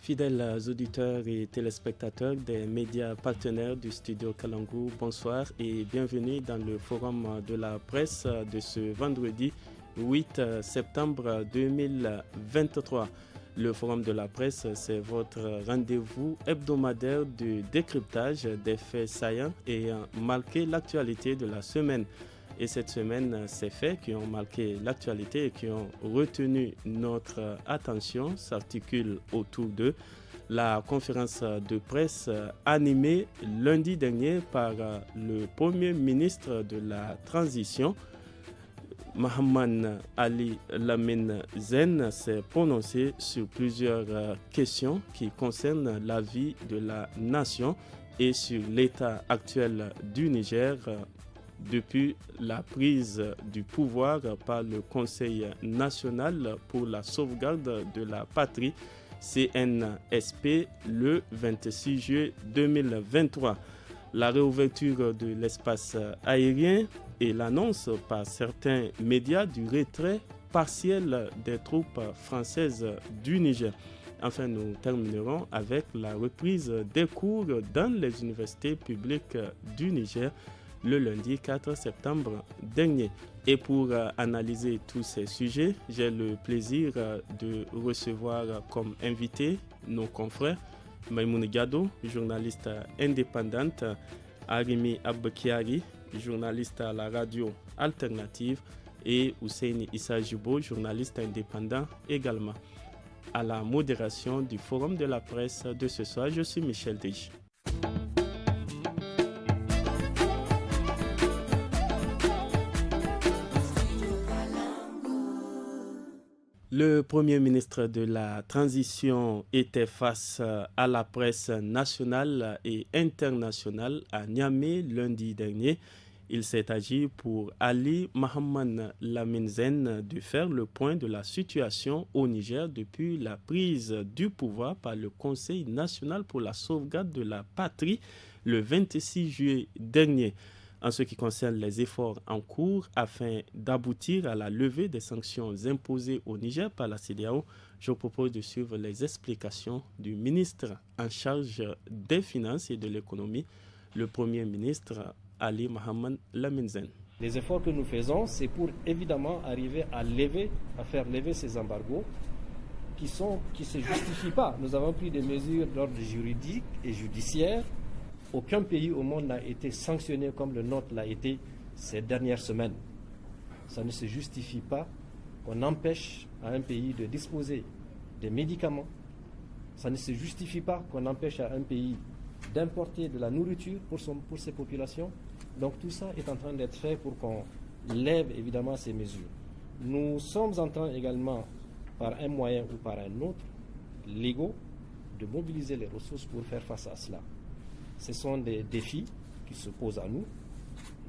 Fidèles auditeurs et téléspectateurs des médias partenaires du studio Kalangu, bonsoir et bienvenue dans le forum de la presse de ce vendredi 8 septembre 2023. Le forum de la presse, c'est votre rendez-vous hebdomadaire de décryptage des faits saillants ayant marqué l'actualité de la semaine. Et cette semaine, ces faits qui ont marqué l'actualité et qui ont retenu notre attention s'articulent autour de la conférence de presse animée lundi dernier par le Premier ministre de la Transition, Mohamed Ali Lamine Zen, s'est prononcé sur plusieurs questions qui concernent la vie de la nation et sur l'état actuel du Niger depuis la prise du pouvoir par le Conseil national pour la sauvegarde de la patrie, CNSP, le 26 juillet 2023. La réouverture de l'espace aérien et l'annonce par certains médias du retrait partiel des troupes françaises du Niger. Enfin, nous terminerons avec la reprise des cours dans les universités publiques du Niger le lundi 4 septembre dernier. Et pour analyser tous ces sujets, j'ai le plaisir de recevoir comme invité nos confrères Maïmouna Gado, journaliste indépendante, Arimi Abbekiari, journaliste à la radio alternative, et Husseini Issa Jubo, journaliste indépendant également. À la modération du forum de la presse de ce soir, je suis Michel Deji. Le Premier ministre de la Transition était face à la presse nationale et internationale à Niamey lundi dernier. Il s'est agi pour Ali Mohamed Lamine Zen de faire le point de la situation au Niger depuis la prise du pouvoir par le Conseil national pour la sauvegarde de la patrie le 26 juillet dernier. En ce qui concerne les efforts en cours afin d'aboutir à la levée des sanctions imposées au Niger par la CEDEAO, je propose de suivre les explications du ministre en charge des Finances et de l'Économie, le Premier ministre Ali Mohamed Lamine Zen. Les efforts que nous faisons, c'est pour évidemment arriver à faire lever ces embargos qui ne se justifient pas. Nous avons pris des mesures d'ordre juridique et judiciaire. Aucun pays au monde n'a été sanctionné comme le nôtre l'a été ces dernières semaines. Ça ne se justifie pas qu'on empêche à un pays de disposer des médicaments. Ça ne se justifie pas qu'on empêche à un pays d'importer de la nourriture pour ses populations. Donc tout ça est en train d'être fait pour qu'on lève évidemment ces mesures. Nous sommes en train également, par un moyen ou par un autre, légaux, de mobiliser les ressources pour faire face à cela. Ce sont des défis qui se posent à nous.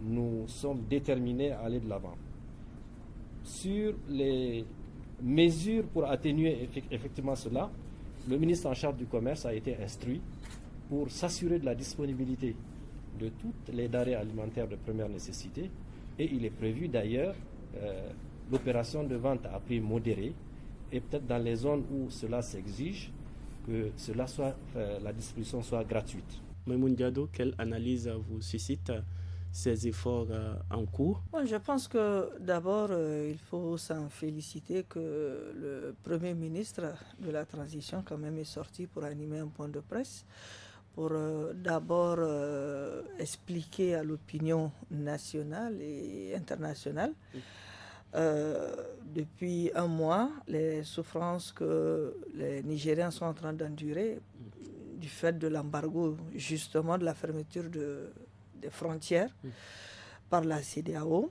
Nous sommes déterminés à aller de l'avant. Sur les mesures pour atténuer effectivement cela, le ministre en charge du commerce a été instruit pour s'assurer de la disponibilité de toutes les denrées alimentaires de première nécessité. Et il est prévu d'ailleurs l'opération de vente à prix modéré et peut-être dans les zones où cela s'exige, que la distribution soit gratuite. Maïmouna Gado, quelle analyse vous suscite ces efforts en cours? Bon, je pense que d'abord, il faut s'en féliciter que le Premier ministre de la Transition quand même est sorti pour animer un point de presse, pour d'abord expliquer à l'opinion nationale et internationale depuis un mois les souffrances que les Nigériens sont en train d'endurer du fait de l'embargo, justement de la fermeture des frontières par la CEDEAO,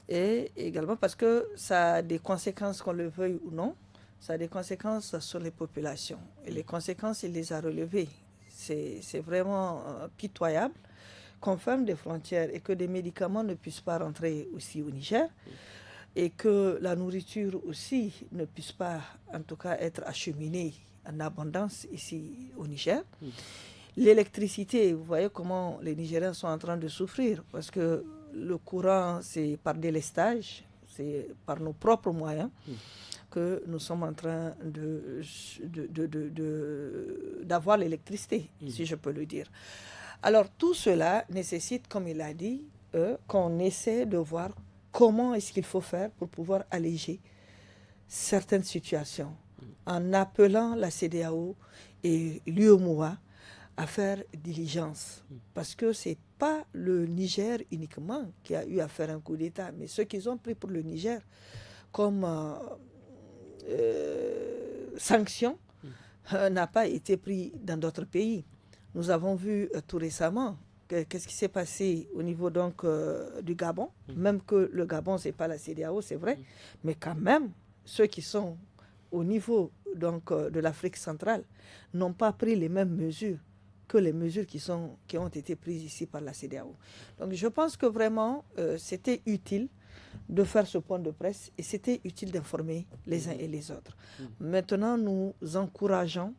et également parce que ça a des conséquences, qu'on le veuille ou non, ça a des conséquences sur les populations. Et les conséquences, il les a relevées. C'est vraiment pitoyable qu'on ferme des frontières et que des médicaments ne puissent pas rentrer aussi au Niger, et que la nourriture aussi ne puisse pas, en tout cas, être acheminée en abondance ici au Niger. L'électricité, vous voyez comment les Nigériens sont en train de souffrir, parce que le courant, c'est par délestage, C'est par nos propres moyens que nous sommes en train d'avoir l'électricité, si je peux le dire. Alors tout cela nécessite, comme il a dit, qu'on essaie de voir comment est-ce qu'il faut faire pour pouvoir alléger certaines situations en appelant la CEDEAO et l'UEMOA à faire diligence. Parce que ce n'est pas le Niger uniquement qui a eu à faire un coup d'État, mais ceux qu'ils ont pris pour le Niger comme sanction n'a pas été pris dans d'autres pays. Nous avons vu tout récemment qu'est-ce qui s'est passé au niveau donc, du Gabon, même que le Gabon, ce n'est pas la CEDEAO, c'est vrai, mais quand même, ceux qui sont au niveau donc, de l'Afrique centrale n'ont pas pris les mêmes mesures que les mesures qui ont été prises ici par la CEDEAO. Donc je pense que vraiment, c'était utile de faire ce point de presse et c'était utile d'informer les uns et les autres. Maintenant, nous encourageons,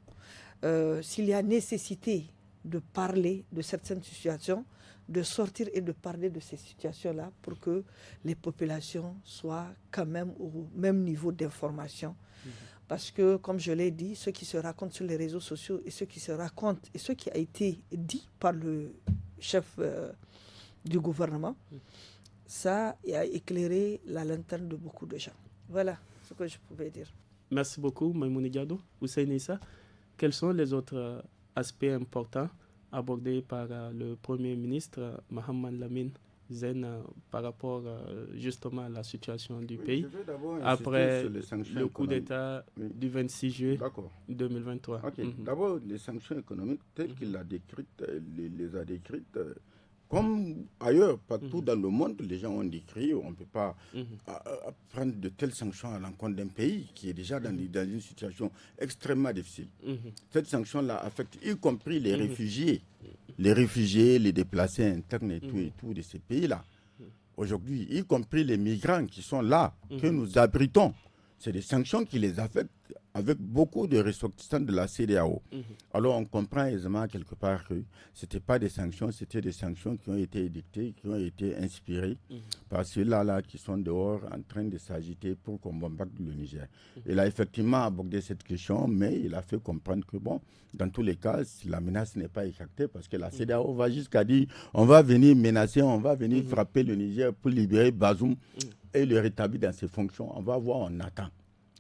s'il y a nécessité de parler de certaines situations, de sortir et de parler de ces situations-là pour que les populations soient quand même au même niveau d'information. Parce que, comme je l'ai dit, ce qui se raconte sur les réseaux sociaux et ce qui se raconte et ce qui a été dit par le chef du gouvernement, ça a éclairé la lanterne de beaucoup de gens. Voilà ce que je pouvais dire. Merci beaucoup, Maïmouna Diado. Hussein Issa, quels sont les autres aspects importants abordés par le Premier ministre Mohamed Lamine Zen par rapport justement à la situation du pays après le coup d'État du 26 juillet 2023. D'abord, les sanctions économiques telles qu'il les a décrites, comme ailleurs, partout dans le monde, les gens ont décrit, on ne peut pas prendre de telles sanctions à l'encontre d'un pays qui est déjà dans une situation extrêmement difficile. Cette sanction-là affecte y compris les réfugiés, les déplacés internes et tout de ces pays-là. Aujourd'hui, y compris les migrants qui sont là, que nous abritons. C'est des sanctions qui les affectent avec beaucoup de ressortissants de la CEDEAO. Alors on comprend aisément quelque part que ce n'étaient pas des sanctions, c'était des sanctions qui ont été édictées, qui ont été inspirées par ceux-là qui sont dehors en train de s'agiter pour qu'on bombarde le Niger. Il a effectivement abordé cette question, mais il a fait comprendre que bon, dans tous les cas, la menace n'est pas écartée parce que la CEDEAO va jusqu'à dire on va venir menacer, on va venir frapper le Niger pour libérer Bazoum et le rétablir dans ses fonctions. On va voir, on attend.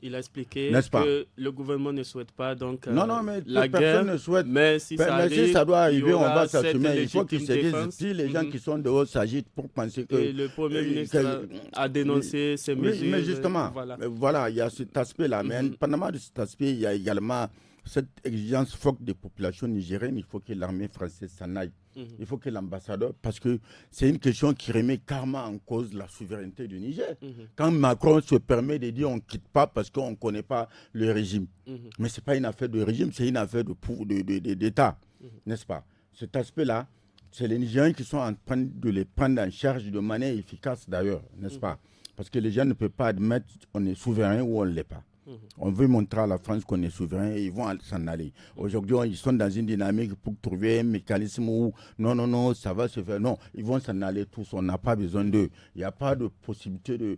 Il a expliqué que le gouvernement ne souhaite pas donc mais la guerre, ne souhaite. Mais si ça doit arriver, on va s'assumer. Il faut qu'ils se disent, si les gens qui sont dehors s'agitent pour penser que... Et le Premier ministre a dénoncé ces mesures. Mais justement, voilà, il y a cet aspect-là. Mais indépendamment de cet aspect, il y a également cette exigence forte des populations nigériennes. Il faut que l'armée française s'en aille. Il faut que l'ambassadeur, parce que c'est une question qui remet carrément en cause la souveraineté du Niger. Quand Macron se permet de dire on ne quitte pas parce qu'on ne connaît pas le régime. Mais ce n'est pas une affaire de régime, c'est une affaire d'État, n'est-ce pas? Cet aspect-là, c'est les Nigériens qui sont en train de les prendre en charge de manière efficace d'ailleurs, n'est-ce pas? Parce que les gens ne peuvent pas admettre qu'on est souverain ou on ne l'est pas. On veut montrer à la France qu'on est souverain et ils vont s'en aller. Aujourd'hui, ils sont dans une dynamique pour trouver un mécanisme où non, ça va se faire. Non, ils vont s'en aller tous. On n'a pas besoin d'eux. Il n'y a pas de possibilité de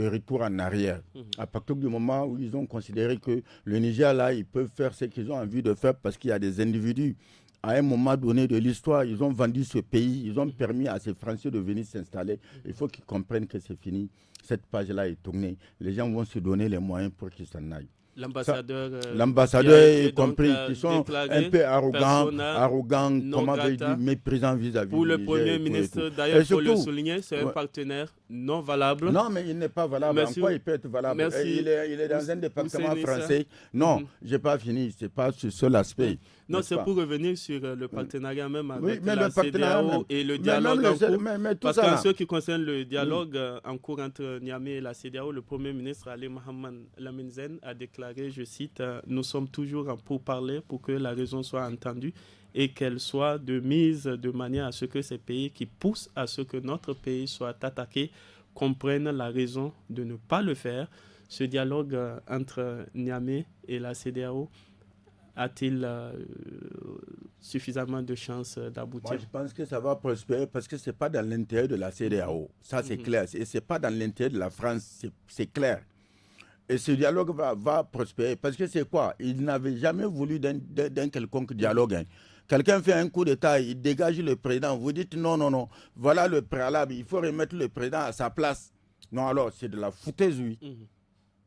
retour en arrière. À partir du moment où ils ont considéré que le Niger, là, ils peuvent faire ce qu'ils ont envie de faire parce qu'il y a des individus. À un moment donné de l'histoire, ils ont vendu ce pays, ils ont permis à ces Français de venir s'installer. Il faut qu'ils comprennent que c'est fini. Cette page-là est tournée. Les gens vont se donner les moyens pour qu'ils s'en aillent. L'ambassadeur y compris, qui sont un peu arrogants, comment dire, méprisants vis-à-vis pour du le Niger Premier ministre, d'ailleurs, il faut le souligner, c'est un partenaire non valable. Non, mais il n'est pas valable. En quoi il peut être valable? Il est dans un département français. Non, je n'ai pas fini. Ce n'est pas ce seul aspect. Non, c'est pour revenir sur le partenariat même avec la CEDEAO et le dialogue en cours. Parce qu'en ce qui concerne le dialogue en cours entre Niamey et la CEDEAO, le Premier ministre Ali Mohamed Lamine Zen a déclaré, je cite, « Nous sommes toujours en pourparlers pour que la raison soit entendue et qu'elle soit de mise de manière à ce que ces pays qui poussent à ce que notre pays soit attaqué comprennent la raison de ne pas le faire. » Ce dialogue entre Niamey et la CEDEAO a-t-il suffisamment de chances d'aboutir? Moi, je pense que ça va prospérer parce que ce n'est pas dans l'intérêt de la CEDEAO. Ça, c'est clair. Et ce n'est pas dans l'intérêt de la France, c'est clair. Et ce dialogue va prospérer. Parce que c'est quoi? Ils n'avaient jamais voulu d'un quelconque dialogue. Hein. Quelqu'un fait un coup d'État, il dégage le président. Vous dites non. Voilà le préalable. Il faut remettre le président à sa place. Non, alors, c'est de la foutaise, oui.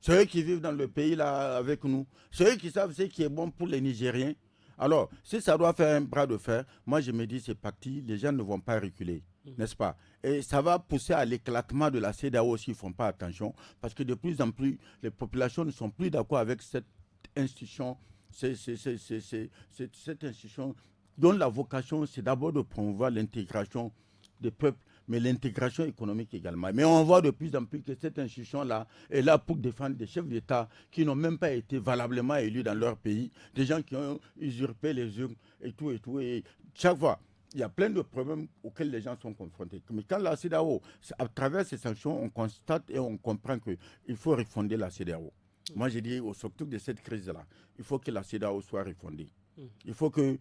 C'est eux qui vivent dans le pays là avec nous. C'est eux qui savent ce qui est bon pour les Nigériens. Alors, si ça doit faire un bras de fer, moi je me dis c'est parti, les gens ne vont pas reculer, n'est-ce pas? Et ça va pousser à l'éclatement de la CEDEAO s'ils ne font pas attention, parce que de plus en plus, les populations ne sont plus d'accord avec cette institution, cette institution dont la vocation c'est d'abord de promouvoir l'intégration des peuples, mais l'intégration économique également. Mais on voit de plus en plus que cette institution-là est là pour défendre des chefs d'État qui n'ont même pas été valablement élus dans leur pays, des gens qui ont usurpé les urnes et tout. Et chaque fois, il y a plein de problèmes auxquels les gens sont confrontés. Mais quand la CEDEAO, à travers ces sanctions, on constate et on comprend qu'il faut refonder la CEDEAO. Moi, j'ai dit, au surtout de cette crise-là, il faut que la CEDEAO soit refondée. Il faut que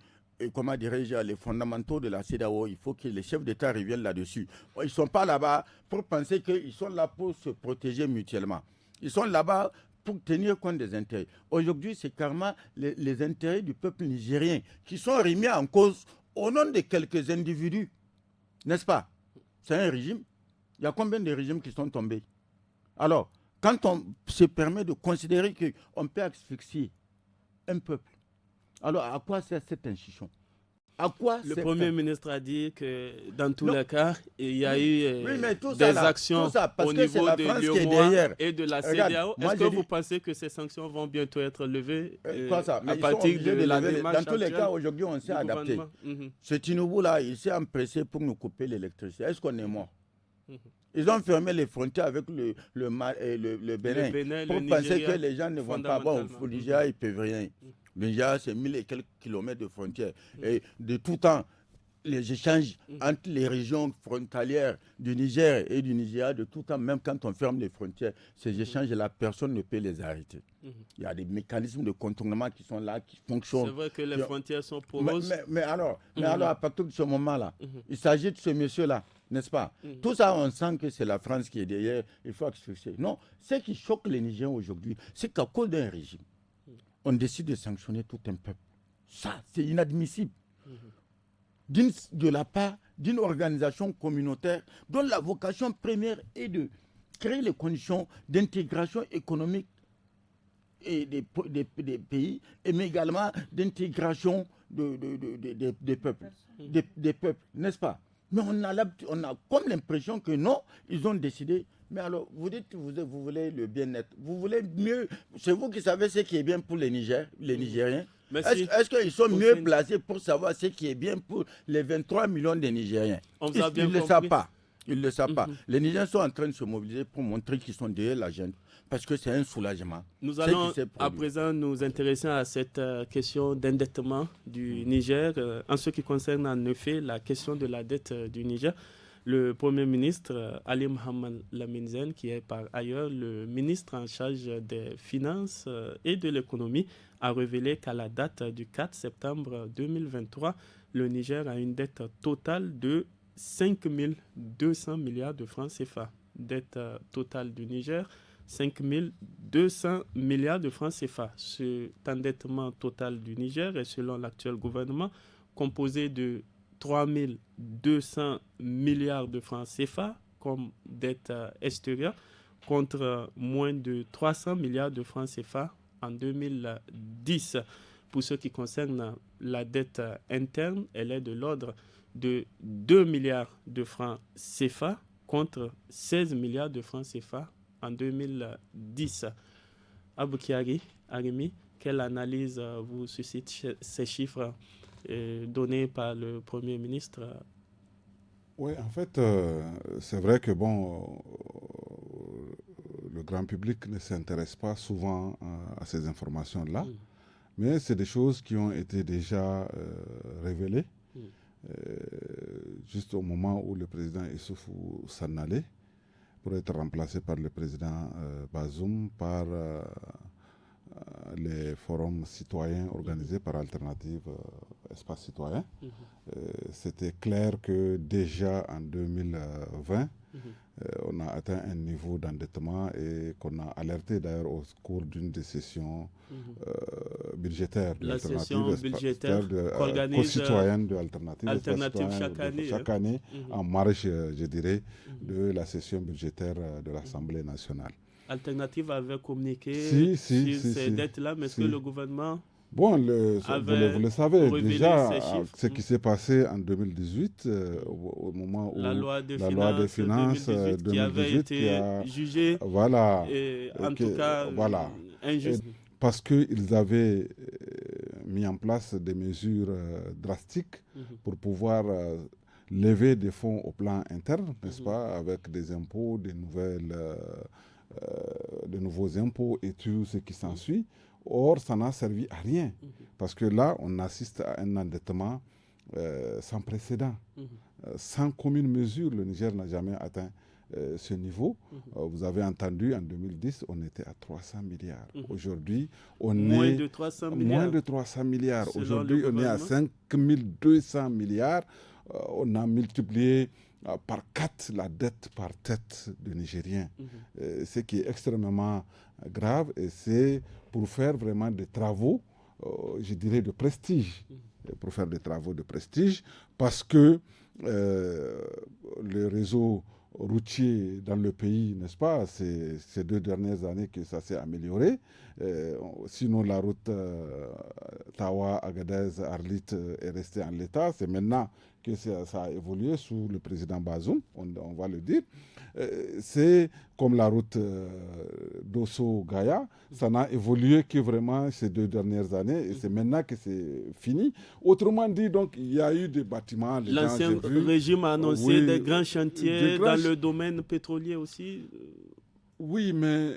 comment dirais-je, les fondamentaux de la CEDEAO, il faut que les chefs d'État reviennent là-dessus. Ils ne sont pas là-bas pour penser qu'ils sont là pour se protéger mutuellement. Ils sont là-bas pour tenir compte des intérêts. Aujourd'hui, c'est carrément les intérêts du peuple nigérien qui sont remis en cause au nom de quelques individus. N'est-ce pas? C'est un régime. Il y a combien de régimes qui sont tombés? Alors, quand on se permet de considérer qu'on peut asphyxier un peuple, alors, à quoi sert cette institution? À quoi Le Premier ministre a dit que dans tous les cas, il y a eu des actions au niveau de l'UEMOA et de la CEDEAO. Est-ce que vous pensez que ces sanctions vont bientôt être levées à partir de la démarche? Dans tous les cas, aujourd'hui, on s'est adapté. Ce Tinubu-là, il s'est empressé pour nous couper l'électricité. Est-ce qu'on est mort? Ils ont fermé les frontières avec le Bénin pour penser que les gens ne vont pas. Bon, au Nigeria, ils ne peuvent rien. Le Nigeria, c'est 1000 et quelques kilomètres de frontières. Et de tout temps, les échanges entre les régions frontalières du Niger et du Nigeria, de tout temps, même quand on ferme les frontières, ces échanges-là, personne ne peut les arrêter. Il y a des mécanismes de contournement qui sont là, qui fonctionnent. C'est vrai que les frontières sont poreuses. Mais alors, à partir de ce moment-là, il s'agit de ce monsieur-là, n'est-ce pas? Tout ça, on sent que c'est la France qui est derrière. Il faut expliquer. Non, ce qui choque les Nigériens aujourd'hui, c'est qu'à cause d'un régime, on décide de sanctionner tout un peuple. Ça, c'est inadmissible. De la part d'une organisation communautaire dont la vocation première est de créer les conditions d'intégration économique et des pays, mais également d'intégration des peuples, des peuples, n'est-ce pas? Mais on a comme l'impression que non, ils ont décidé. Mais alors, vous dites que vous voulez le bien-être. Vous voulez mieux. C'est vous qui savez ce qui est bien pour les Nigériens. Est-ce qu'ils sont mieux placés pour savoir ce qui est bien pour les 23 millions de Nigériens? Ils ne le savent pas. Ils ne le savent pas. Les Nigériens sont en train de se mobiliser pour montrer qu'ils sont derrière l'agenda. Parce que c'est un soulagement. Nous allons à présent nous intéresser à cette question d'endettement du Niger. En ce qui concerne en effet la question de la dette du Niger, le Premier ministre Ali Mohamed Lamine Zen, qui est par ailleurs le ministre en charge des Finances et de l'économie, a révélé qu'à la date du 4 septembre 2023, le Niger a une dette totale de 5 200 milliards de francs CFA. Dette totale du Niger, 5 200 milliards de francs CFA. Cet endettement total du Niger est, selon l'actuel gouvernement, composé de 3 200 milliards de francs CFA comme dette extérieure, contre moins de 300 milliards de francs CFA en 2010. Pour ce qui concerne la dette interne, elle est de l'ordre de 2 milliards de francs CFA contre 16 milliards de francs CFA en 2010. Aboukiari, Arimi, quelle analyse vous suscite ces chiffres donnés par le Premier ministre? Oui, en fait, c'est vrai que le grand public ne s'intéresse pas souvent à ces informations-là, mais c'est des choses qui ont été déjà révélées juste au moment où le président Issoufou s'en allait pour être remplacé par le président Bazoum, par les forums citoyens organisés par Alternative Espace Citoyen. C'était clair que déjà en 2020, on a atteint un niveau d'endettement et qu'on a alerté d'ailleurs au cours d'une des sessions budgétaires de la session budgétaire co-citoyenne de Alternative chaque année, en marge, je dirais, de la session budgétaire de l'Assemblée nationale. Alternative avait communiqué sur ces dettes-là, mais est-ce que le gouvernement... Bon, vous le savez, déjà, ce qui s'est passé en 2018, au moment où la loi des finances 2018 qui avait été jugée, voilà, en tout cas, voilà, injuste. Parce qu'ils avaient mis en place des mesures drastiques pour pouvoir lever des fonds au plan interne, n'est-ce pas, avec des impôts, de nouveaux impôts et tout ce qui s'ensuit. Or, ça n'a servi à rien, parce que là, on assiste à un endettement sans précédent. Sans commune mesure, le Niger n'a jamais atteint ce niveau. Vous avez entendu, en 2010, on était à 300 milliards. Aujourd'hui, on moins est... de 300 milliards. Moins de 300 milliards. Aujourd'hui, on est à 5200 milliards. On a multiplié par 4 la dette par tête de Nigériens. Ce qui est extrêmement grave, et c'est pour faire vraiment des travaux, je dirais, de prestige. Pour faire des travaux de prestige, parce que le réseau routier dans le pays, n'est-ce pas, c'est ces 2 dernières années que ça s'est amélioré. Sinon, la route Tawa, Agadez, Arlit est restée en l'état. C'est maintenant que ça a évolué sous le président Bazoum, on va le dire. C'est comme la route Dosso-Gaya, ça n'a évolué que vraiment ces 2 dernières années, et c'est maintenant que c'est fini. Autrement dit, donc, il y a eu des bâtiments. L'ancien régime a annoncé des grands chantiers dans le domaine pétrolier aussi. Oui, mais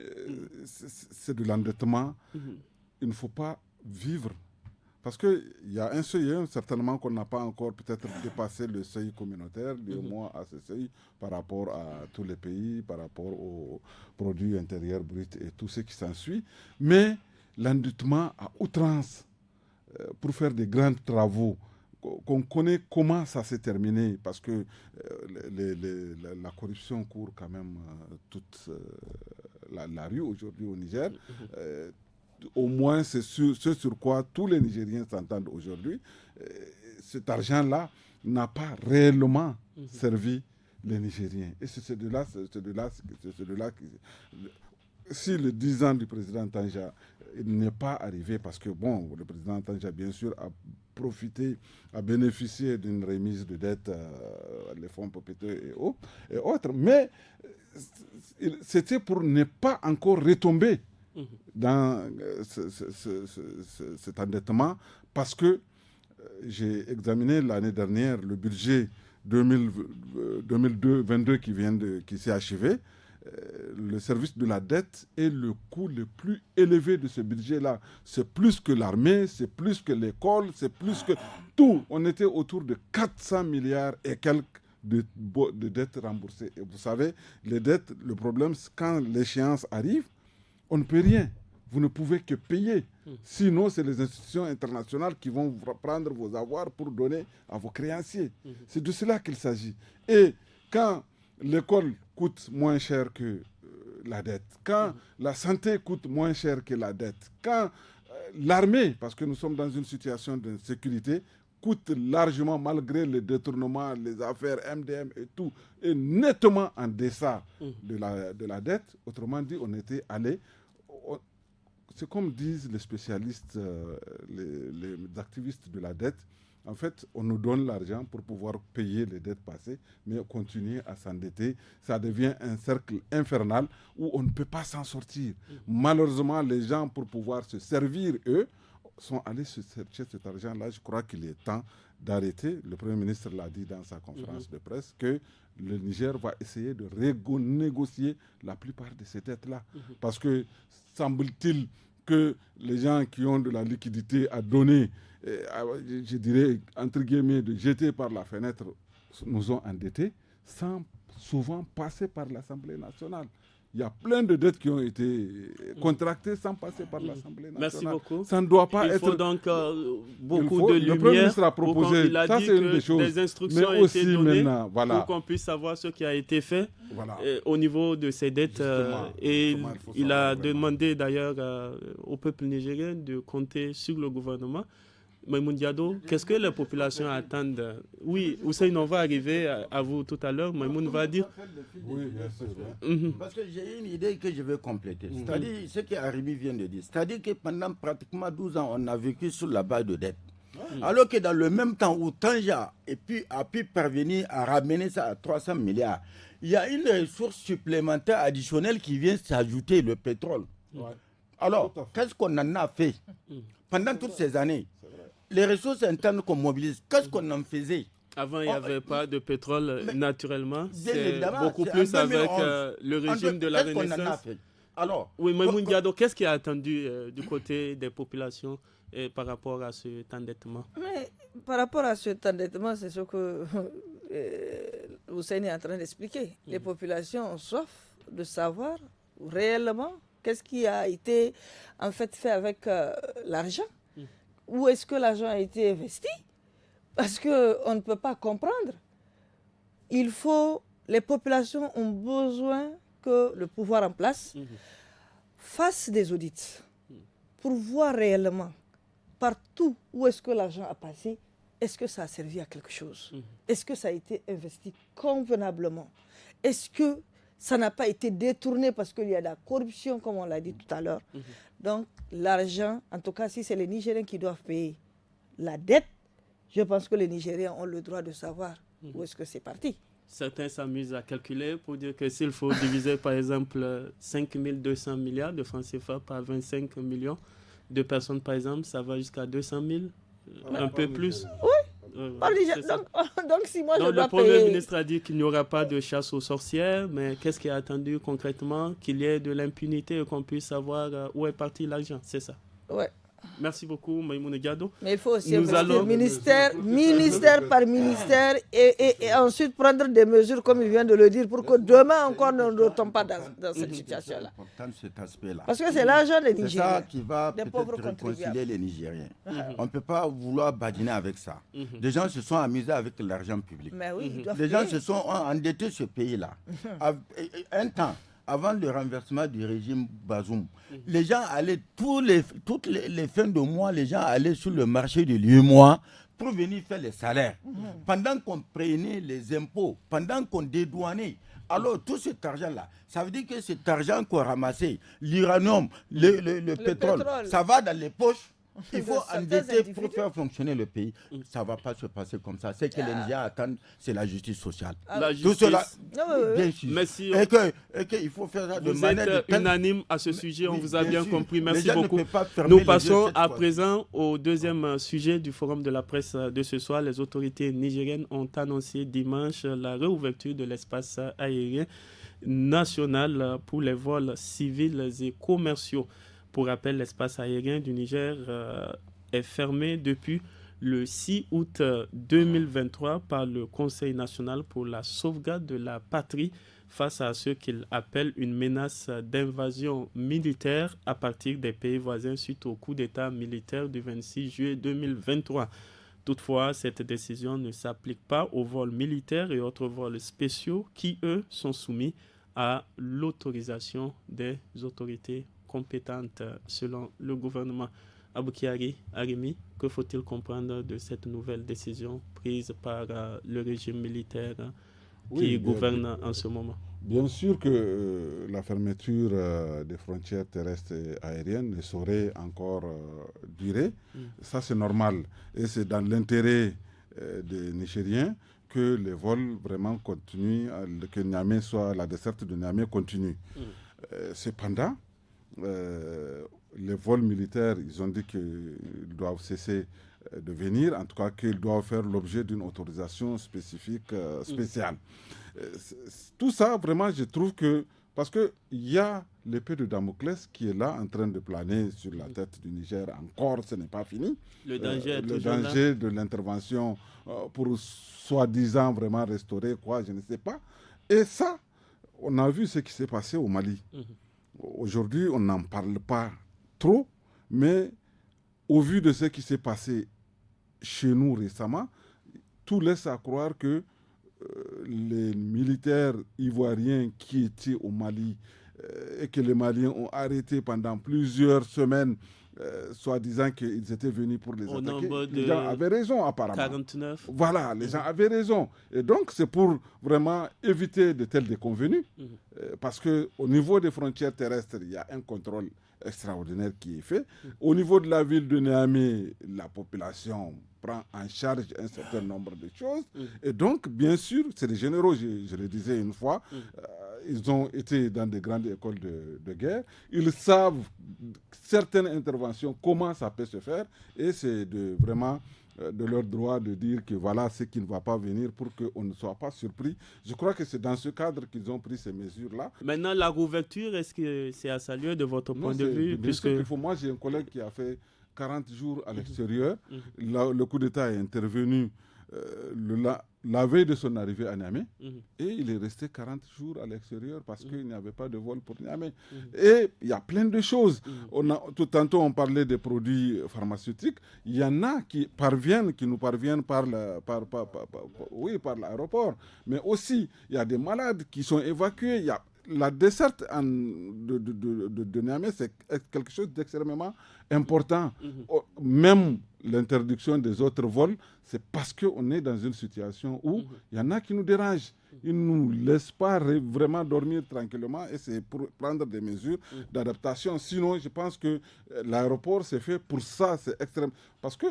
c'est de l'endettement. Il ne faut pas vivre. Parce qu'il y a un seuil, certainement qu'on n'a pas encore peut-être dépassé le seuil communautaire, lié au moins à ce seuil par rapport à tous les pays, par rapport au produit intérieur brut et tout ce qui s'ensuit. Mais l'endettement à outrance pour faire des grands travaux, qu'on connaît comment ça s'est terminé, parce que la corruption court quand même toute la rue aujourd'hui au Niger. Au moins, c'est ce sur quoi tous les Nigériens s'entendent aujourd'hui. Cet argent-là n'a pas réellement servi les Nigériens. Et c'est de là que... Si le 10 ans du président Tanja n'est pas arrivé, parce que, bon, le président Tanja, bien sûr, a bénéficié d'une remise de dette, les fonds populaires et autres, mais c'était pour ne pas encore retomber dans cet endettement, parce que j'ai examiné l'année dernière le budget 2022 qui s'est achevé. Le service de la dette est le coût le plus élevé de ce budget-là. C'est plus que l'armée, c'est plus que l'école, c'est plus que tout. On était autour de 400 milliards et quelques de dettes remboursées. Et vous savez, les dettes, le problème, c'est quand l'échéance arrive, on ne peut rien. Vous ne pouvez que payer. Sinon, c'est les institutions internationales qui vont prendre vos avoirs pour donner à vos créanciers. C'est de cela qu'il s'agit. Et quand l'école coûte moins cher que la dette, quand la santé coûte moins cher que la dette, quand l'armée, parce que nous sommes dans une situation d'insécurité, coûte largement, malgré les détournements, les affaires MDM et tout, et nettement en deçà de la dette. Autrement dit, on était allé... C'est comme disent les spécialistes, les activistes de la dette. En fait, on nous donne l'argent pour pouvoir payer les dettes passées, mais continuer à s'endetter. Ça devient un cercle infernal où on ne peut pas s'en sortir. Malheureusement, les gens, pour pouvoir se servir, eux, sont allés se chercher cet argent-là. Je crois qu'il est temps d'arrêter. Le Premier ministre l'a dit dans sa conférence de presse, que le Niger va essayer de renégocier la plupart de ces dettes-là. Parce que, semble-t-il, que les gens qui ont de la liquidité à donner, je dirais, entre guillemets, de jeter par la fenêtre, nous ont endettés sans souvent passer par l'Assemblée nationale. il y a plein de dettes qui ont été contractées sans passer par l'Assemblée nationale. Merci beaucoup. Ça ne doit pas il être... faut donc beaucoup de lumière. Le Premier ministre a proposé, il a ça dit c'est une des que choses. des instructions Mais ont aussi été données maintenant, voilà. pour qu'on puisse savoir ce qui a été fait Voilà. au niveau de ces dettes. Et il a demandé d'ailleurs au peuple nigérien de compter sur le gouvernement. Maïmoun Diado, qu'est-ce que les populations attendent? Oui, Hussein, on va arriver à vous tout à l'heure. Maïmoun va dire. Oui, bien sûr. Parce que j'ai une idée que je vais compléter. C'est-à-dire ce que Arimi vient de dire. C'est-à-dire que pendant pratiquement 12 ans, on a vécu sur la base de dettes. Alors que dans le même temps où Tanja a pu parvenir à ramener ça à 300 milliards, il y a une ressource supplémentaire additionnelle qui vient s'ajouter, le pétrole. Alors, qu'est-ce qu'on en a fait pendant toutes ces années? Les ressources internes qu'on mobilise, qu'est-ce qu'on en faisait? Avant, il n'y avait pas de pétrole naturellement. C'est beaucoup c'est plus avec le En régime de la qu'est-ce qu'on en a Renaissance. fait? Alors, Oui, Maïmoun Diado, qu'est-ce qui est attendu du côté des populations par rapport à cet endettement? Mais par rapport à cet endettement, c'est ce que Hussein est en train d'expliquer. Les populations ont soif de savoir réellement qu'est-ce qui a été en fait avec l'argent. Où est-ce que l'argent a été investi? Parce qu'on ne peut pas comprendre. Les populations ont besoin que le pouvoir en place fasse des audits pour voir réellement partout où est-ce que l'argent a passé, est-ce que ça a servi à quelque chose? Est-ce que ça a été investi convenablement? Est-ce que ça n'a pas été détourné parce qu'il y a de la corruption, comme on l'a dit tout à l'heure? Donc, l'argent, en tout cas, si c'est les Nigériens qui doivent payer la dette, je pense que les Nigériens ont le droit de savoir où est-ce que c'est parti. Certains s'amusent à calculer pour dire que s'il faut diviser, par exemple, 5 200 milliards de francs CFA par 25 millions de personnes, par exemple, ça va jusqu'à 200 000, un peu plus. Oui. Donc, si moi je dois le Premier payer... ministre a dit qu'il n'y aura pas de chasse aux sorcières, mais qu'est-ce qui est attendu concrètement? Qu'il y ait de l'impunité et qu'on puisse savoir où est parti l'argent, c'est ça. Ouais. Merci beaucoup, Maïmouna Diado. Mais il faut aussi ministère par ministère et ensuite prendre des mesures, comme il vient de le dire, pour que demain encore nous ne tombe pas dans cette situation-là. Cet aspect-là. Parce que c'est l'argent des Nigériens. C'est ça qui va peut-être réconcilier les Nigériens. On ne peut pas vouloir badiner avec ça. Les gens se sont amusés avec l'argent public. Mais oui, les gens se sont endettés ce pays-là. Un temps, avant le renversement du régime Bazoum, les gens allaient, toutes les fins de mois, les gens allaient sur le marché de l'UEMOA pour venir faire les salaires. Pendant qu'on prenait les impôts, pendant qu'on dédouanait, alors tout cet argent-là, ça veut dire que cet argent qu'on ramassait, l'uranium, le pétrole, ça va dans les poches. Il faut endetter pour faire fonctionner le pays. Ça ne va pas se passer comme ça. Ce que les Nigériens attendent, c'est la justice sociale. La Tout justice. cela, bien sûr. Merci. Et qu'il faut faire ça de manière... Vous êtes unanime à ce sujet, on vous a bien compris. Merci beaucoup. Nous Nous passons à présent au deuxième sujet du forum de la presse de ce soir. Les autorités nigériennes ont annoncé dimanche la réouverture de l'espace aérien national pour les vols civils et commerciaux. Pour rappel, l'espace aérien du Niger est fermé depuis le 6 août 2023 par le Conseil national pour la sauvegarde de la patrie face à ce qu'il appelle une menace d'invasion militaire à partir des pays voisins suite au coup d'État militaire du 26 juillet 2023. Toutefois, cette décision ne s'applique pas aux vols militaires et autres vols spéciaux qui, eux, sont soumis à l'autorisation des autorités compétentes selon le gouvernement. Aboukiari, Arimi, que faut-il comprendre de cette nouvelle décision prise par le régime militaire qui gouverne en ce moment? Bien sûr que la fermeture des frontières terrestres et aériennes ne saurait encore durer. Ça, c'est normal. Et c'est dans l'intérêt des Nigériens que les vols vraiment continuent, que Niamey soit, la desserte de Niamey continue. Cependant, les vols militaires, ils ont dit qu'ils doivent cesser de venir, en tout cas qu'ils doivent faire l'objet d'une autorisation spécifique, spéciale. Tout ça, vraiment, je trouve que, parce qu'il y a l'épée de Damoclès qui est là en train de planer sur la tête du Niger, encore, ce n'est pas fini. Le danger, le danger de l'intervention pour soi-disant vraiment restaurer, quoi, je ne sais pas. Et ça, on a vu ce qui s'est passé au Mali. Aujourd'hui, on n'en parle pas trop, mais au vu de ce qui s'est passé chez nous récemment, tout laisse à croire que les militaires ivoiriens qui étaient au Mali et que les Maliens ont arrêté pendant plusieurs semaines, soi-disant qu'ils étaient venus pour les attaquer. Les gens avaient raison apparemment. 49. Voilà, les gens avaient raison. Et donc c'est pour vraiment éviter de telles déconvenues, parce qu'au niveau des frontières terrestres, il y a un contrôle extraordinaire qui est fait. Au niveau de la ville de Niamey, la population prend en charge un certain nombre de choses. Et donc, bien sûr, c'est des généraux, je le disais une fois, ils ont été dans des grandes écoles de guerre. Ils savent certaines interventions, comment ça peut se faire. Et c'est vraiment de leur droit de dire que voilà ce qui ne va pas venir pour qu'on ne soit pas surpris. Je crois que c'est dans ce cadre qu'ils ont pris ces mesures-là. Maintenant, la rouverture, est-ce que c'est à saluer de votre point de vue? Moi, j'ai un collègue qui a fait 40 jours à l'extérieur. Le coup d'État est intervenu la veille de son arrivée à Niamey, et il est resté 40 jours à l'extérieur parce qu'il n'y avait pas de vol pour Niamey. Et il y a plein de choses. Tantôt, on parlait des produits pharmaceutiques. Il y en a qui nous parviennent par l'aéroport. Mais aussi, il y a des malades qui sont évacués. La desserte de Niamey, c'est quelque chose d'extrêmement important. Même l'interdiction des autres vols, c'est parce qu'on est dans une situation où il y en a qui nous dérangent. Ils ne nous laissent pas vraiment dormir tranquillement, et c'est pour prendre des mesures d'adaptation. Sinon, je pense que l'aéroport, c'est fait pour ça, c'est extrême. Parce que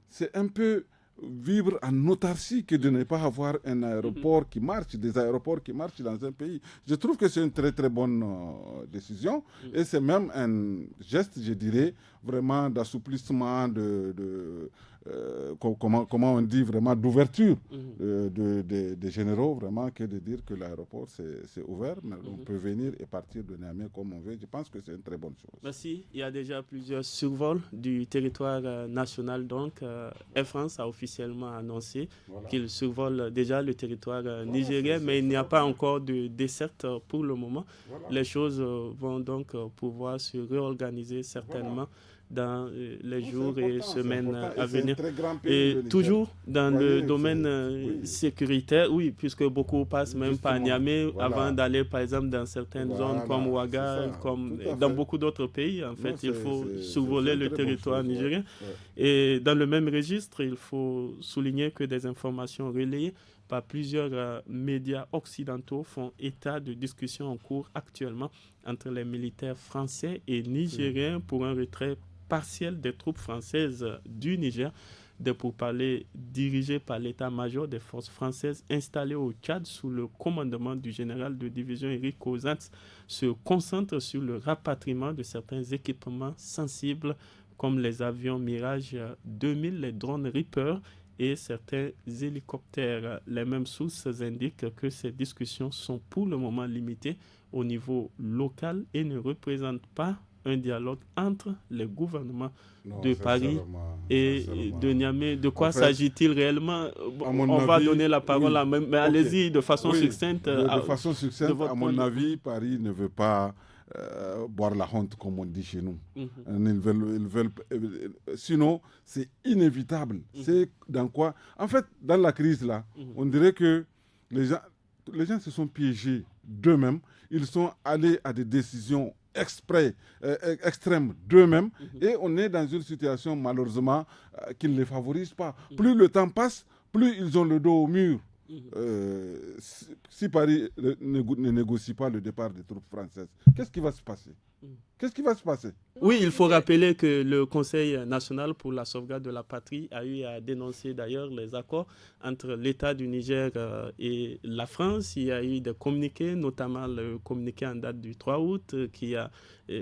c'est un peu vivre en autarcie que de ne pas avoir un aéroport qui marche, des aéroports qui marchent dans un pays. Je trouve que c'est une très très bonne décision, et c'est même un geste, je dirais, vraiment d'assouplissement, comment on dit, vraiment d'ouverture des généraux, vraiment, que de dire que l'aéroport c'est ouvert, mais on peut venir et partir de Niamey comme on veut. Je pense que c'est une très bonne chose. Merci. Il y a déjà plusieurs survols du territoire national, donc Air France a officiellement annoncé qu'il survole déjà le territoire nigérien, mais il n'y a pas encore de desserte pour le moment. Les choses vont donc pouvoir se réorganiser certainement dans les jours et semaines à venir. Et toujours dans le domaine sécuritaire, oui, puisque beaucoup passent même par Niamey avant d'aller, par exemple, dans certaines zones comme Ouaga, comme dans beaucoup d'autres pays. En fait, il faut survoler le territoire nigérien. Et dans le même registre, il faut souligner que des informations relayées par plusieurs médias occidentaux font état de discussions en cours actuellement entre les militaires français et nigériens pour un retrait partiel des troupes françaises du Niger. Des pourparlers dirigés par l'état-major des forces françaises installées au Tchad sous le commandement du général de division Éric Ozatz se concentrent sur le rapatriement de certains équipements sensibles comme les avions Mirage 2000, les drones Reaper et certains hélicoptères. Les mêmes sources indiquent que ces discussions sont pour le moment limitées au niveau local et ne représentent pas un dialogue entre les gouvernements de Paris et de Niamey. De quoi s'agit-il réellement? On va donner la parole à mais allez-y de façon succincte. De façon succincte, à mon avis, Paris ne veut pas boire la honte, comme on dit chez nous. Ils veulent, sinon, c'est inévitable. C'est dans quoi? En fait, dans la crise, là, on dirait que les gens se sont piégés d'eux-mêmes. Ils sont allés à des décisions extrêmes d'eux-mêmes, et on est dans une situation malheureusement qui ne les favorise pas. Plus le temps passe, plus ils ont le dos au mur. Si Paris ne négocie pas le départ des troupes françaises, qu'est-ce qui va se passer? Qu'est-ce qui va se passer? Oui, il faut rappeler que le Conseil national pour la sauvegarde de la patrie a eu à dénoncer d'ailleurs les accords entre l'État du Niger et la France. Il y a eu des communiqués, notamment le communiqué en date du 3 août qui a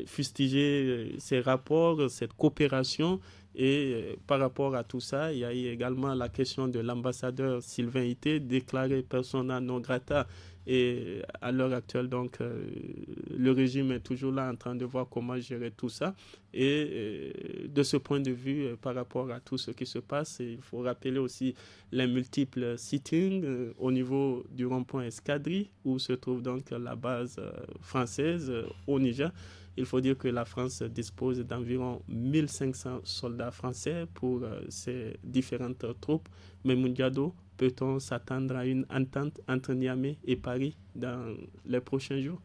fustigé ces rapports, cette coopération. Et par rapport à tout ça, il y a eu également la question de l'ambassadeur Sylvain Ité, déclaré persona non grata. Et à l'heure actuelle, donc, le régime est toujours là en train de voir comment gérer tout ça. Et de ce point de vue, par rapport à tout ce qui se passe, il faut rappeler aussi les multiples sittings au niveau du rond-point Escadrille, où se trouve donc la base française au Niger. Il faut dire que la France dispose d'environ 1500 soldats français pour ces différentes troupes. Mais Moundiado, peut-on s'attendre à une entente entre Niamey et Paris dans les prochains jours?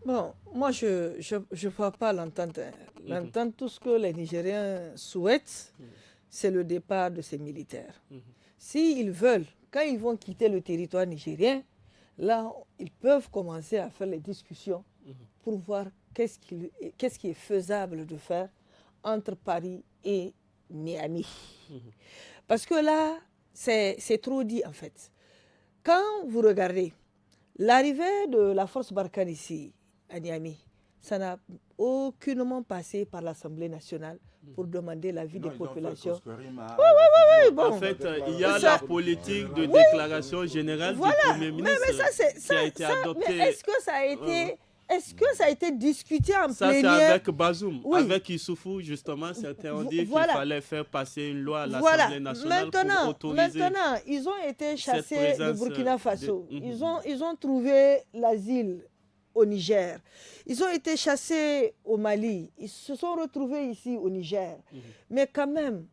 Bon, moi, je ne vois pas l'entente. L'entente, tout ce que les Nigériens souhaitent, c'est le départ de ces militaires. S'ils veulent, quand ils vont quitter le territoire nigérien, là, ils peuvent commencer à faire les discussions pour voir qu'est-ce qui est faisable de faire entre Paris et Niamey. Parce que là, c'est trop dit, en fait. Quand vous regardez l'arrivée de la force Barkhane ici, à Niamey, ça n'a aucunement passé par l'Assemblée nationale pour demander l'avis des populations. Bon. En fait, il y a la politique de déclaration générale du Premier ministre qui a été adoptée. Mais est-ce que ça a été discuté en plénière? Ça, c'est avec Bazoum. Avec Issoufou, justement, certains ont dit qu'il fallait faire passer une loi à l'Assemblée nationale pour autoriser. Maintenant, ils ont été chassés du Burkina Faso. Ils ont trouvé l'asile au Niger. Ils ont été chassés au Mali. Ils se sont retrouvés ici au Niger. Mais quand même,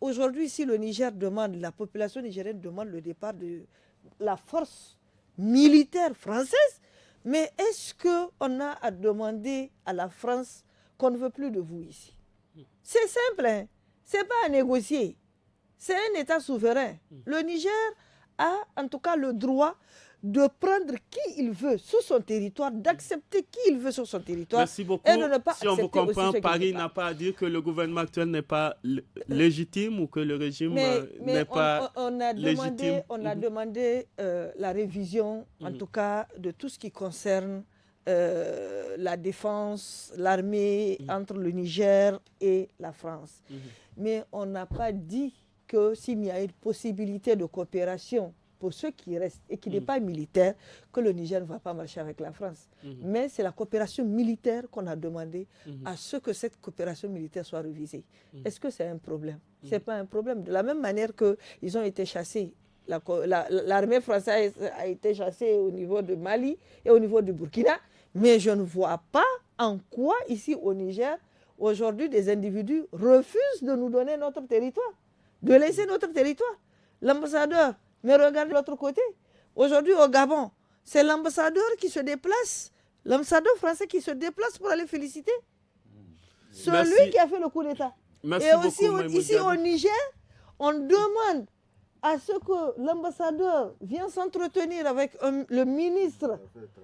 aujourd'hui, ici, le Niger demande, la population nigérienne demande le départ de la force militaire française. Mais est-ce qu'on a à demander à la France qu'on ne veut plus de vous ici? C'est simple, hein? Ce n'est pas à négocier. C'est un État souverain. Le Niger a en tout cas le droit de prendre qui il veut sur son territoire, d'accepter qui il veut sur son territoire. Merci beaucoup. Et de ne pas si on vous comprend, Paris n'a pas à dire que le gouvernement actuel n'est pas légitime ou que le régime n'est pas légitime. On a demandé la révision, en tout cas, de tout ce qui concerne la défense, l'armée entre le Niger et la France. Mais on n'a pas dit que s'il y a une possibilité de coopération pour ceux qui restent et qui n'est pas militaire, que le Niger ne va pas marcher avec la France. Mais c'est la coopération militaire qu'on a demandé à ce que cette coopération militaire soit révisée. Est-ce que c'est un problème? Ce n'est pas un problème. De la même manière qu'ils ont été chassés, l'armée française a été chassée au niveau de Mali et au niveau du Burkina, mais je ne vois pas en quoi ici au Niger, aujourd'hui, des individus refusent de nous donner notre territoire, de laisser notre territoire. L'ambassadeur, mais regardez de l'autre côté. Aujourd'hui, au Gabon, c'est l'ambassadeur qui se déplace, l'ambassadeur français qui se déplace pour aller féliciter celui qui a fait le coup d'État. Et aussi, ici au Niger, on demande à ce que l'ambassadeur vienne s'entretenir avec le ministre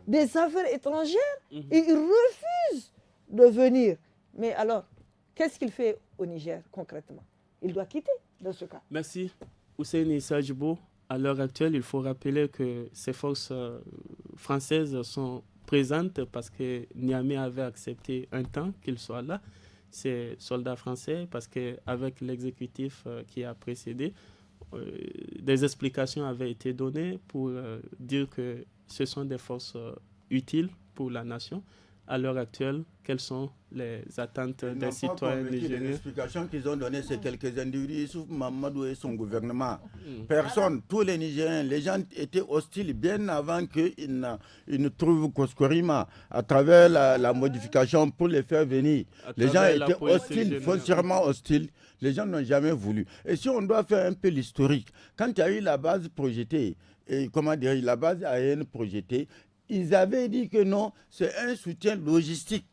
des Affaires étrangères et il refuse de venir. Mais alors, qu'est-ce qu'il fait au Niger concrètement? Il doit quitter dans ce cas. Merci. Husseini Sajibo. À l'heure actuelle, il faut rappeler que ces forces françaises sont présentes parce que Niamey avait accepté un temps qu'ils soient là. Ces soldats français, parce qu'avec l'exécutif qui a précédé, des explications avaient été données pour dire que ce sont des forces utiles pour la nation. À l'heure actuelle, quelles sont les attentes des citoyens nigériens? L'explication qu'ils ont donnée, c'est quelques individus, Issouf Mahamadou et son gouvernement. Personne, tous les Nigériens, les gens étaient hostiles bien avant qu'ils ne trouvent Koskorima à travers la modification pour les faire venir. Les gens étaient hostiles, foncièrement hostiles. Les gens n'ont jamais voulu. Et si on doit faire un peu l'historique, quand il y a eu la base projetée, la base aérienne projetée, ils avaient dit que non, c'est un soutien logistique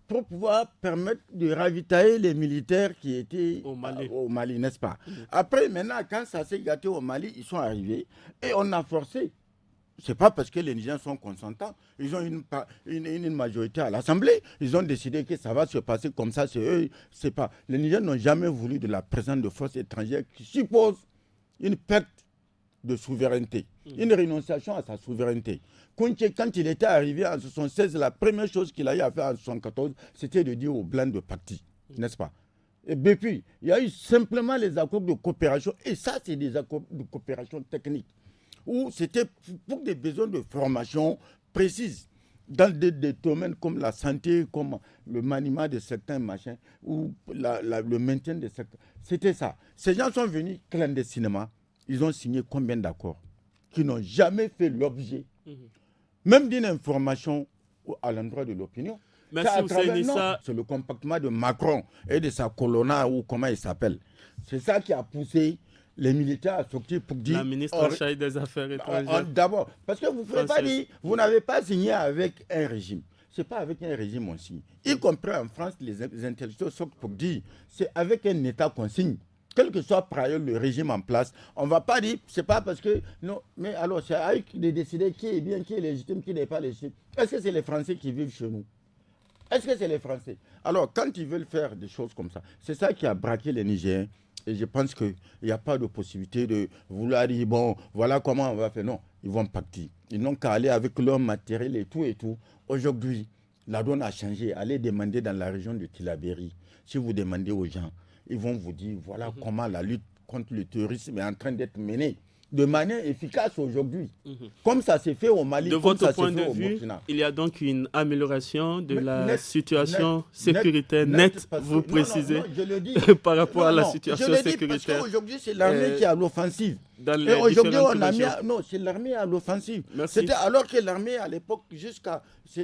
pour pouvoir permettre de ravitailler les militaires qui étaient au Mali, n'est-ce pas? Après, maintenant, quand ça s'est gâté au Mali, ils sont arrivés et on a forcé. Ce n'est pas parce que les Nigériens sont consentants. Ils ont une majorité à l'Assemblée. Ils ont décidé que ça va se passer comme ça. C'est eux. C'est pas. Les Nigériens n'ont jamais voulu de la présence de forces étrangères qui suppose une perte de souveraineté, une renonciation à sa souveraineté. Quand il était arrivé en 1976, la première chose qu'il a eu à faire en 1974, c'était de dire aux Blancs de partir, n'est-ce pas? Et depuis, il y a eu simplement les accords de coopération, et ça, c'est des accords de coopération technique, où c'était pour des besoins de formation précise. dans des domaines comme la santé, comme le maniement de certains machins, ou le maintien de certains. C'était ça. Ces gens sont venus clandestinement. Ils ont signé combien d'accords qui n'ont jamais fait l'objet, même d'une information à l'endroit de l'opinion. Merci Hussein Issa. C'est le compactement de Macron et de sa colonna, ou comment il s'appelle. C'est ça qui a poussé les militaires à sortir pour dire... La ministre chargée des Affaires étrangères. D'abord, parce que vous ne pouvez pas dire, vous n'avez pas signé avec un régime. Ce n'est pas avec un régime on signe. Y compris en France, les intellectuels sortent pour dire, c'est avec un État qu'on signe. Quel que soit par ailleurs le régime en place, on ne va pas dire, c'est pas parce que... Non, mais alors, c'est à eux de décider qui est bien, qui est légitime, qui n'est pas légitime. Est-ce que c'est les Français qui vivent chez nous? Est-ce que c'est les Français? Alors, quand ils veulent faire des choses comme ça, c'est ça qui a braqué les Nigériens. Et je pense qu'il n'y a pas de possibilité de vouloir dire, bon, voilà comment on va faire. Non, ils vont partir. Ils n'ont qu'à aller avec leur matériel et tout et tout. Aujourd'hui, la donne a changé. Allez demander dans la région de Tillabéri. Si vous demandez aux gens, ils vont vous dire, voilà comment la lutte contre le terrorisme est en train d'être menée de manière efficace aujourd'hui. Comme ça s'est fait au Mali, de comme votre ça point s'est fait de au vue, Burkina. il y a donc une amélioration de la Net, situation sécuritaire nette, vous précisez, je le dis. par rapport à la situation je le dis sécuritaire. parce qu'aujourd'hui, c'est l'armée qui est à l'offensive. Et aujourd'hui, on a mis... Non, c'est l'armée à l'offensive. Merci. C'était alors que l'armée, à l'époque,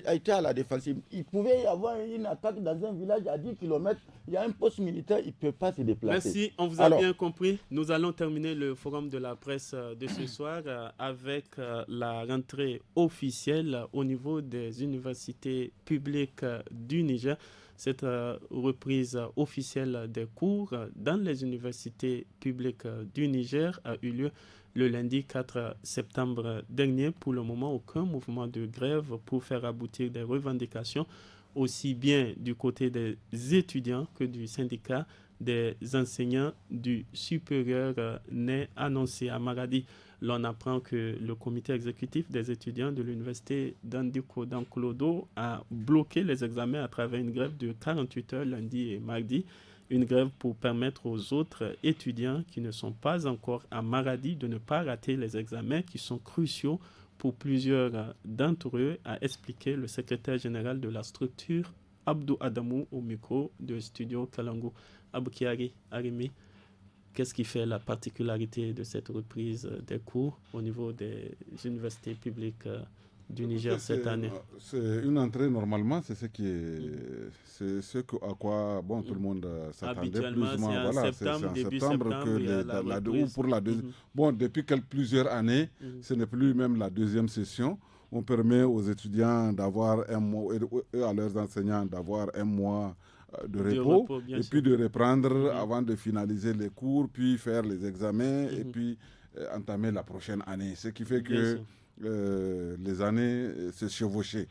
a été à la défensive. Il pouvait y avoir une attaque dans un village à 10 km. Il y a un poste militaire, il ne peut pas se déplacer. Merci, on vous a bien compris. Nous allons terminer le forum de la presse de ce soir avec la rentrée officielle au niveau des universités publiques du Niger. Cette reprise officielle des cours dans les universités publiques du Niger a eu lieu le lundi 4 septembre dernier. Pour le moment, aucun mouvement de grève pour faire aboutir des revendications, aussi bien du côté des étudiants que du syndicat des enseignants du supérieur n'est annoncé. À Maradi, l'on apprend que le comité exécutif des étudiants de l'université d'Andiko d'Anklodo a bloqué les examens à travers une grève de 48 heures lundi et mardi. Une grève pour permettre aux autres étudiants qui ne sont pas encore à Maradi de ne pas rater les examens qui sont cruciaux pour plusieurs d'entre eux, a expliqué le secrétaire général de la structure, Abdou Adamou, au micro de Studio Kalangu. Aboukiari Arimi, qu'est-ce qui fait la particularité de cette reprise des cours au niveau des universités publiques du Niger cette année? C'est une entrée normalement, c'est ce qui est, c'est ce à quoi tout le monde s'attendait plus ou moins. Voilà, c'est en septembre que pour la deuxième. Bon, depuis plusieurs années, ce n'est plus même la deuxième session. On permet aux étudiants d'avoir un mois et à leurs enseignants d'avoir un mois de repos et puis de reprendre avant de finaliser les cours, puis faire les examens et puis entamer la prochaine année. Ce qui fait que les années se chevauchaient.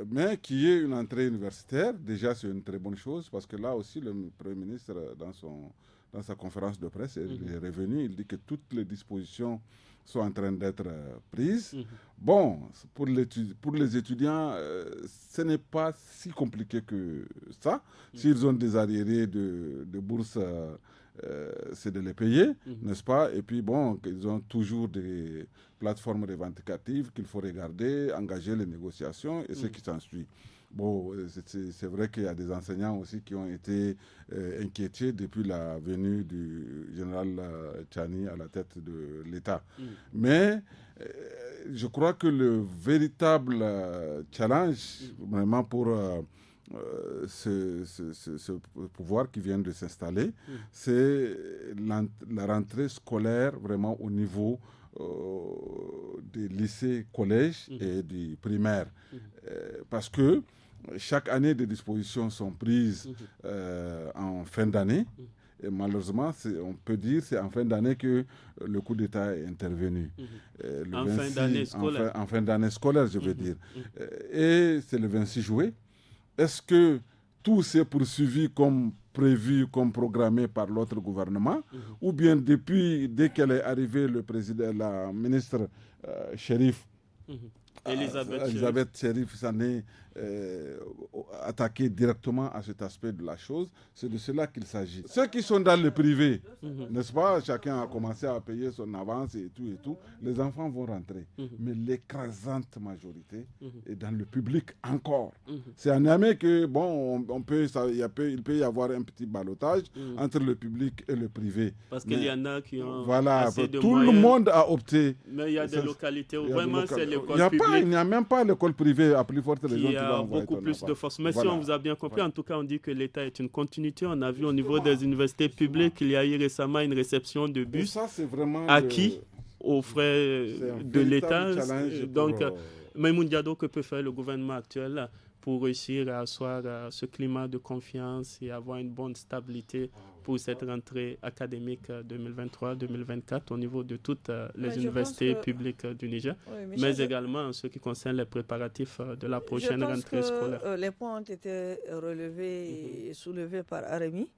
Mais qu'il y ait une entrée universitaire, déjà c'est une très bonne chose parce que là aussi le Premier ministre dans sa conférence de presse, il est revenu, il dit que toutes les dispositions sont en train d'être prises. Bon, pour les étudiants, ce n'est pas si compliqué que ça. S'ils ont des arriérés de bourse, c'est de les payer, n'est-ce pas? Et puis bon, ils ont toujours des plateformes revendicatives qu'il faut regarder, engager les négociations et ce qui s'ensuit. Bon, c'est vrai qu'il y a des enseignants aussi qui ont été inquiétés depuis la venue du général Tchani à la tête de l'État. Mais je crois que le véritable challenge, vraiment pour ce pouvoir qui vient de s'installer, c'est la rentrée scolaire vraiment au niveau des lycées, collèges et du primaire. Parce que chaque année, des dispositions sont prises en fin d'année. Et malheureusement, on peut dire que c'est en fin d'année que le coup d'État est intervenu. En fin d'année scolaire, je veux dire. Et c'est le 26 juillet. Est-ce que tout s'est poursuivi comme prévu, comme programmé par l'autre gouvernement, ou bien dès qu'elle est arrivée, la ministre Chérif Elisabeth Chérif s'en est attaqué directement à cet aspect de la chose. C'est de cela qu'il s'agit. Ceux qui sont dans le privé, n'est-ce pas, chacun a commencé à payer son avance et tout, les enfants vont rentrer. Mais l'écrasante majorité est dans le public encore. C'est à Niamey que, bon, il peut y avoir un petit ballottage entre le public et le privé. Parce qu'il y en a qui ont assez de tout moyens. Le monde a opté. Mais il y a des localités où vraiment c'est l'école publique. Il n'y a même pas l'école privée à plus forte raison. Il y a beaucoup plus de force. Mais si on vous a bien compris, en tout cas, on dit que l'État est une continuité. On a vu au niveau des universités publiques qu'il y a eu récemment une réception de bus acquis aux frais de l'État. Donc, Maïmoun Diado, que peut faire le gouvernement actuel pour réussir à asseoir ce climat de confiance et avoir une bonne stabilité pour cette rentrée académique 2023-2024 au niveau de toutes les universités publiques du Niger, mais également en ce qui concerne les préparatifs de la prochaine rentrée scolaire. Les points ont été relevés et soulevés par Arémi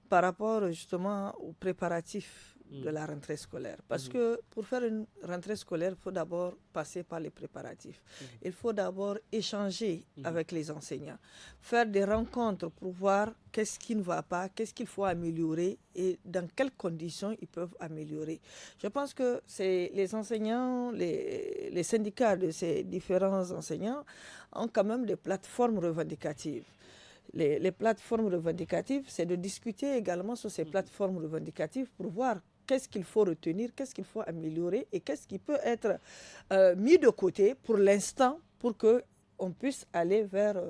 par rapport justement aux préparatifs de la rentrée scolaire. Parce que pour faire une rentrée scolaire, il faut d'abord passer par les préparatifs. Il faut d'abord échanger avec les enseignants, faire des rencontres pour voir qu'est-ce qui ne va pas, qu'est-ce qu'il faut améliorer et dans quelles conditions ils peuvent améliorer. Je pense que c'est les enseignants, les syndicats de ces différents enseignants ont quand même des plateformes revendicatives. Les plateformes revendicatives, c'est de discuter également sur ces plateformes revendicatives pour voir qu'est-ce qu'il faut retenir, qu'est-ce qu'il faut améliorer et qu'est-ce qui peut être mis de côté pour l'instant pour qu'on puisse aller vers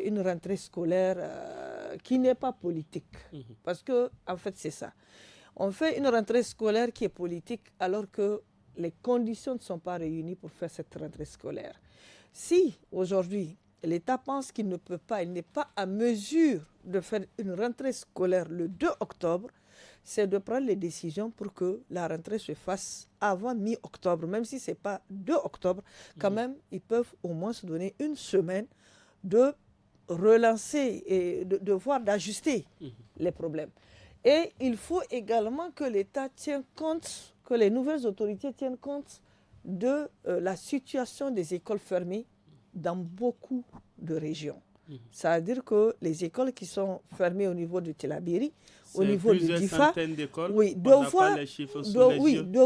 une rentrée scolaire qui n'est pas politique. Parce que, en fait, c'est ça. On fait une rentrée scolaire qui est politique alors que les conditions ne sont pas réunies pour faire cette rentrée scolaire. Si, aujourd'hui, l'État pense qu'il ne peut pas, il n'est pas à mesure de faire une rentrée scolaire le 2 octobre, c'est de prendre les décisions pour que la rentrée se fasse avant mi-octobre. Même si ce n'est pas 2 octobre, quand même, ils peuvent au moins se donner une semaine de relancer et de voir, d'ajuster les problèmes. Et il faut également que l'État tienne compte, que les nouvelles autorités tiennent compte de la situation des écoles fermées dans beaucoup de régions. Ça veut dire que les écoles qui sont fermées au niveau de Tillabéri, au niveau du DIFA, de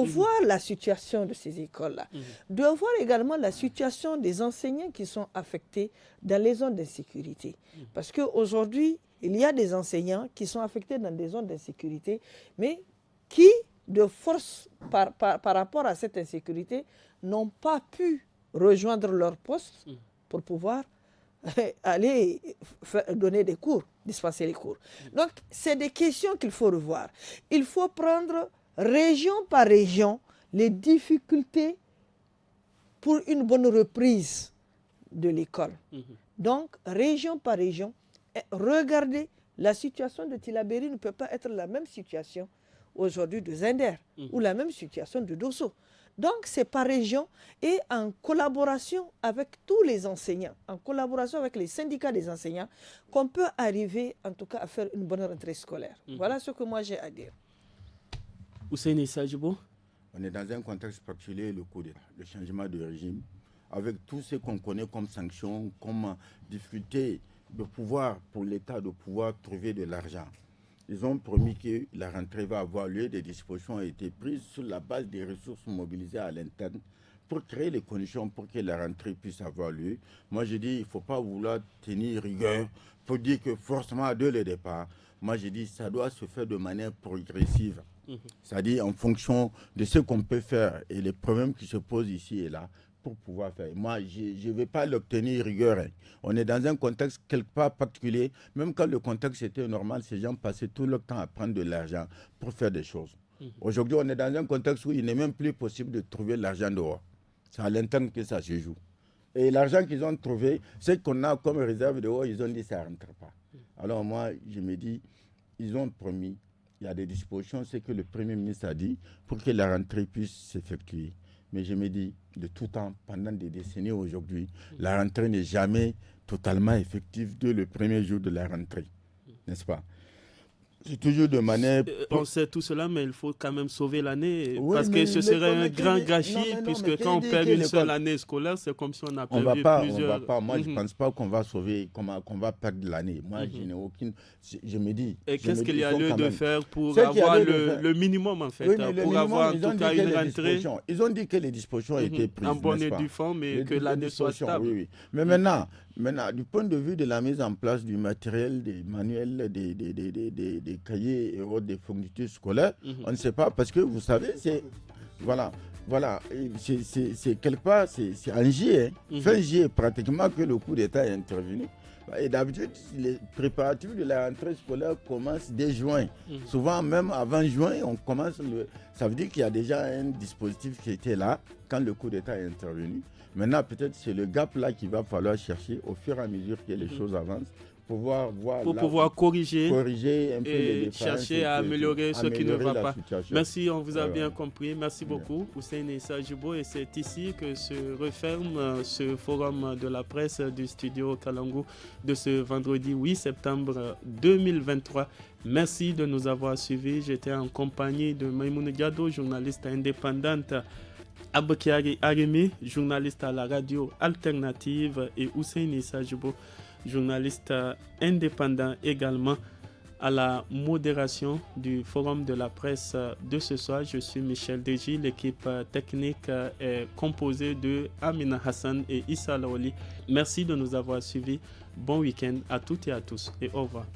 voir la situation de ces écoles-là, de voir également la situation des enseignants qui sont affectés dans les zones d'insécurité. Parce qu'aujourd'hui, il y a des enseignants qui sont affectés dans des zones d'insécurité, mais qui, de force par rapport à cette insécurité, n'ont pas pu rejoindre leur poste pour pouvoir aller donner des cours, dispenser les cours. Donc, c'est des questions qu'il faut revoir. Il faut prendre région par région les difficultés pour une bonne reprise de l'école. Donc, région par région, regardez, la situation de Tillabéri ne peut pas être la même situation aujourd'hui de Zender ou la même situation de Dosso. Donc, c'est par région et en collaboration avec tous les enseignants, en collaboration avec les syndicats des enseignants, qu'on peut arriver, en tout cas, à faire une bonne rentrée scolaire. Voilà ce que moi j'ai à dire. Ousseini Sadjibo. On est dans un contexte particulier, le changement de régime, avec tout ce qu'on connaît comme sanctions, comme difficulté de pouvoir, pour l'État, de pouvoir trouver de l'argent. Ils ont promis que la rentrée va avoir lieu. Des dispositions ont été prises sur la base des ressources mobilisées à l'interne pour créer les conditions pour que la rentrée puisse avoir lieu. Moi, je dis il ne faut pas vouloir tenir rigueur pour dire que forcément, dès le départ, moi, je dis ça doit se faire de manière progressive. C'est-à-dire en fonction de ce qu'on peut faire et les problèmes qui se posent ici et là, pour pouvoir faire. Moi, je ne vais pas l'obtenir rigueur. On est dans un contexte quelque part particulier. Même quand le contexte était normal, ces gens passaient tout leur temps à prendre de l'argent pour faire des choses. Aujourd'hui, on est dans un contexte où il n'est même plus possible de trouver l'argent dehors. C'est à l'interne que ça se joue. Et l'argent qu'ils ont trouvé, ce qu'on a comme réserve dehors, ils ont dit que ça ne rentre pas. Alors moi, je me dis, ils ont promis, il y a des dispositions, c'est que le Premier ministre a dit, pour que la rentrée puisse s'effectuer. Mais je me dis, de tout temps, pendant des décennies aujourd'hui, la rentrée n'est jamais totalement effective dès le premier jour de la rentrée. N'est-ce pas? C'est toujours de manière... On sait tout cela, mais il faut quand même sauver l'année. Oui, parce que ce serait un grand gâchis, puisque quand on perd une seule année scolaire, c'est comme si on a perdu plusieurs... On va pas. Moi, je ne pense pas qu'on va sauver, qu'on va perdre l'année. Moi, je n'ai aucune... Je me dis... Et qu'est-ce qu'il y a lieu de faire pour avoir le minimum, en fait, pour avoir en tout cas une rentrée? Ils ont dit que les dispositions étaient prises, en bonne et due forme, et que l'année soit stable. Oui. Mais maintenant, du point de vue de la mise en place du matériel, des manuels, des cahiers et autres, des fournitures scolaires, on ne sait pas, parce que vous savez, c'est... Voilà, c'est quelque part, c'est en juillet, fin juillet pratiquement que le coup d'État est intervenu. Et d'habitude, les préparatifs de la rentrée scolaire commencent dès juin. Souvent, même avant juin, on commence ça veut dire qu'il y a déjà un dispositif qui était là quand le coup d'État est intervenu. Maintenant, peut-être c'est le gap là qu'il va falloir chercher au fur et à mesure que les choses avancent pour pouvoir corriger un peu et chercher à améliorer ce qui ne va pas. Merci, on vous a bien compris. Merci beaucoup, Hussein Issa Djibo. Et c'est ici que se referme ce forum de la presse du studio Kalangu de ce vendredi 8 septembre 2023. Merci de nous avoir suivis. J'étais en compagnie de Maïmouna Diado, journaliste indépendante, Abokiari Arimi, journaliste à la radio alternative, et Hussein Issa Djibo, journaliste indépendant également, à la modération du forum de la presse de ce soir. Je suis Michel Deji. L'équipe technique est composée de Amina Hassan et Issa Laoli. Merci de nous avoir suivis. Bon week-end à toutes et à tous et au revoir.